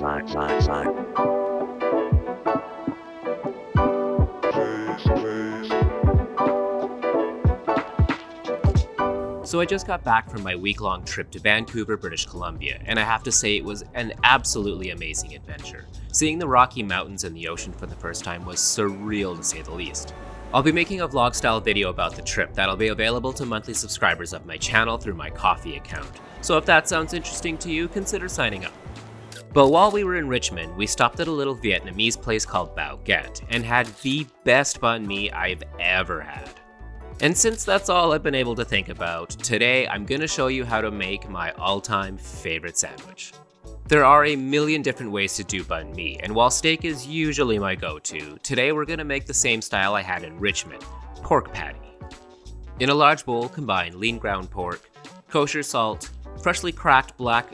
So I just got back from my week-long trip to Vancouver, British Columbia, and I have to say it was an absolutely amazing adventure. Seeing the Rocky Mountains and the ocean for the first time was surreal to say the least. I'll be making a vlog-style video about the trip that'll be available to monthly subscribers of my channel through my Ko-fi account, so if that sounds interesting to you, consider signing up. But while we were in Richmond, we stopped at a little Vietnamese place called Baguette and had the best banh mi I've ever had. And since that's all I've been able to think about, today I'm gonna show you how to make my all-time favorite sandwich. There are a million different ways to do banh mi, and while steak is usually my go-to, today we're gonna make the same style I had in Richmond, pork patty. In a large bowl, combine lean ground pork, kosher salt, freshly cracked black,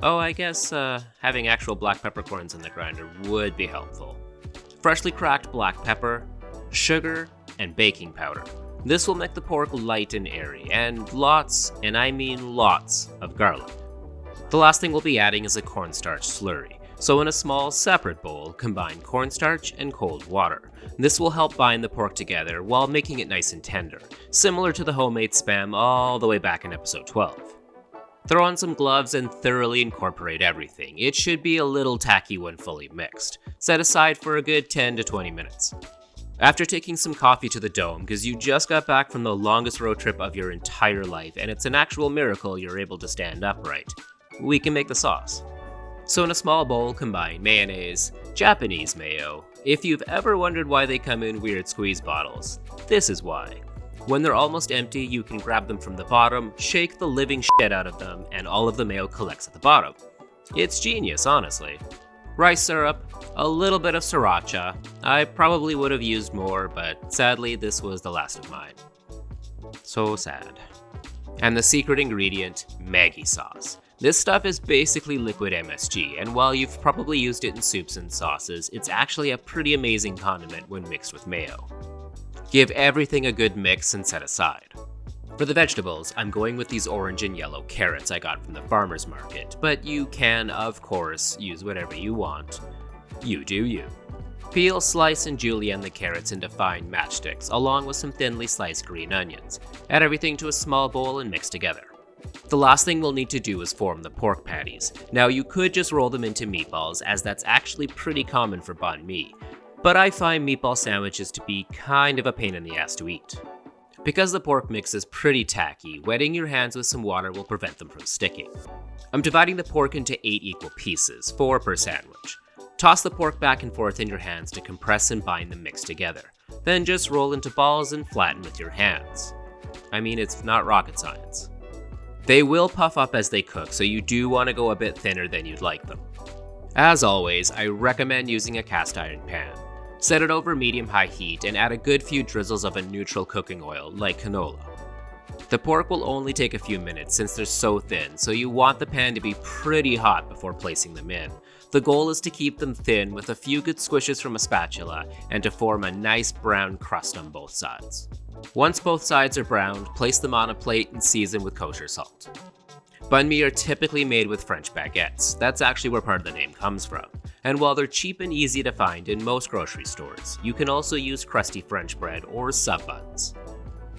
having actual black peppercorns in the grinder would be helpful. Freshly cracked black pepper, sugar, and baking powder. This will make the pork light and airy, and lots, and I mean lots, of garlic. The last thing we'll be adding is a cornstarch slurry. So in a small, separate bowl, combine cornstarch and cold water. This will help bind the pork together while making it nice and tender, similar to the homemade Spam all the way back in episode 12. Throw on some gloves and thoroughly incorporate everything. It should be a little tacky when fully mixed. Set aside for a good 10 to 20 minutes. After taking some coffee to the dome, because you just got back from the longest road trip of your entire life, and it's an actual miracle you're able to stand upright, we can make the sauce. So in a small bowl, combine mayonnaise, Japanese mayo. If you've ever wondered why they come in weird squeeze bottles, this is why. When they're almost empty, you can grab them from the bottom, shake the living shit out of them, and all of the mayo collects at the bottom. It's genius, honestly. Rice syrup, a little bit of sriracha. I probably would have used more, but sadly this was the last of mine. So sad. And the secret ingredient, Maggi sauce. This stuff is basically liquid MSG, and while you've probably used it in soups and sauces, it's actually a pretty amazing condiment when mixed with mayo. Give everything a good mix and set aside. For the vegetables, I'm going with these orange and yellow carrots I got from the farmer's market, but you can, of course, use whatever you want. You do you. Peel, slice, and julienne the carrots into fine matchsticks, along with some thinly sliced green onions. Add everything to a small bowl and mix together. The last thing we'll need to do is form the pork patties. Now you could just roll them into meatballs, as that's actually pretty common for banh mi, but I find meatball sandwiches to be kind of a pain in the ass to eat. Because the pork mix is pretty tacky, wetting your hands with some water will prevent them from sticking. I'm dividing the pork into 8 equal pieces, 4 per sandwich. Toss the pork back and forth in your hands to compress and bind the mix together. Then just roll into balls and flatten with your hands. I mean, it's not rocket science. They will puff up as they cook, so you do want to go a bit thinner than you'd like them. As always, I recommend using a cast iron pan. Set it over medium-high heat and add a good few drizzles of a neutral cooking oil, like canola. The pork will only take a few minutes since they're so thin, so you want the pan to be pretty hot before placing them in. The goal is to keep them thin with a few good squishes from a spatula and to form a nice brown crust on both sides. Once both sides are browned, place them on a plate and season with kosher salt. Banh mi are typically made with French baguettes. That's actually where part of the name comes from. And while they're cheap and easy to find in most grocery stores, you can also use crusty French bread or sub buns.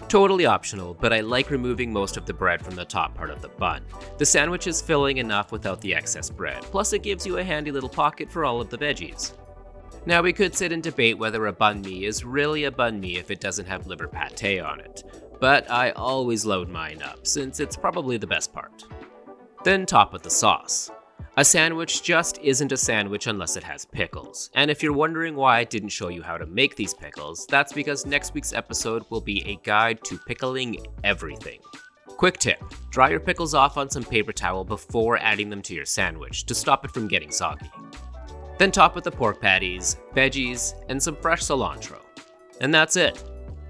Totally optional, but I like removing most of the bread from the top part of the bun. The sandwich is filling enough without the excess bread, plus it gives you a handy little pocket for all of the veggies. Now we could sit and debate whether a banh mi is really a banh mi if it doesn't have liver pate on it, but I always load mine up since it's probably the best part. Then top with the sauce. A sandwich just isn't a sandwich unless it has pickles, and if you're wondering why I didn't show you how to make these pickles, that's because next week's episode will be a guide to pickling everything. Quick tip, dry your pickles off on some paper towel before adding them to your sandwich to stop it from getting soggy. Then top with the pork patties, veggies, and some fresh cilantro. And that's it.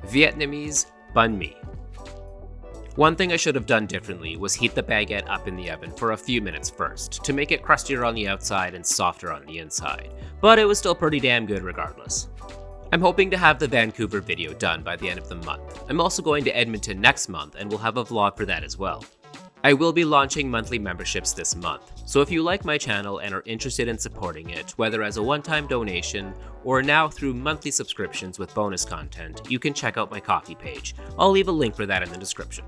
Vietnamese banh mi. One thing I should have done differently was heat the baguette up in the oven for a few minutes first, to make it crustier on the outside and softer on the inside, but it was still pretty damn good regardless. I'm hoping to have the Vancouver video done by the end of the month. I'm also going to Edmonton next month and we'll have a vlog for that as well. I will be launching monthly memberships this month, so if you like my channel and are interested in supporting it, whether as a one-time donation or now through monthly subscriptions with bonus content, you can check out my Ko-fi page. I'll leave a link for that in the description.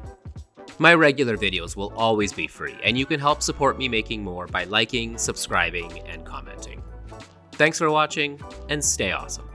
My regular videos will always be free, and you can help support me making more by liking, subscribing, and commenting. Thanks for watching, and stay awesome.